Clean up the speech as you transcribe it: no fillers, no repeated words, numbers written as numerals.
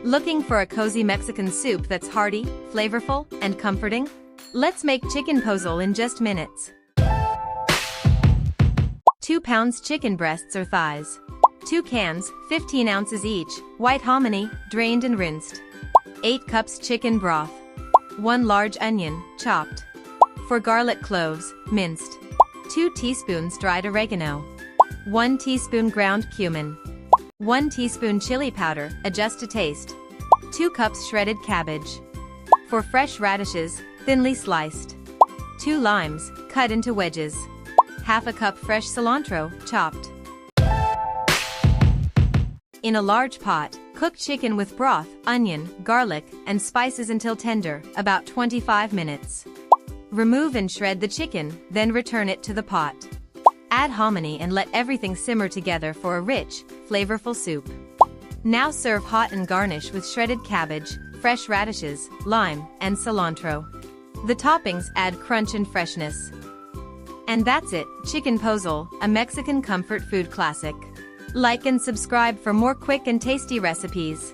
Looking for a cozy Mexican soup that's hearty, flavorful, and comforting? Let's make chicken pozole in just minutes. 2 pounds chicken breasts or thighs. 2 cans, 15 ounces each, white hominy, drained and rinsed. 8 cups chicken broth. 1 large onion, chopped. 4 garlic cloves, minced. 2 teaspoons dried oregano. 1 teaspoon ground cumin. 1 teaspoon chili powder, adjust to taste. 2 cups shredded cabbage. 4 fresh radishes, thinly sliced. 2 limes, cut into wedges. Half a cup fresh cilantro, chopped. In a large pot, cook chicken with broth, onion, garlic, and spices until tender, about 25 minutes. Remove and shred the chicken, then return it to the pot. Add hominy and let everything simmer together for a rich, flavorful soup. Now serve hot and garnish with shredded cabbage, fresh radishes, lime, and cilantro. The toppings add crunch and freshness. And that's it, chicken pozole, a Mexican comfort food classic. Like and subscribe for more quick and tasty recipes.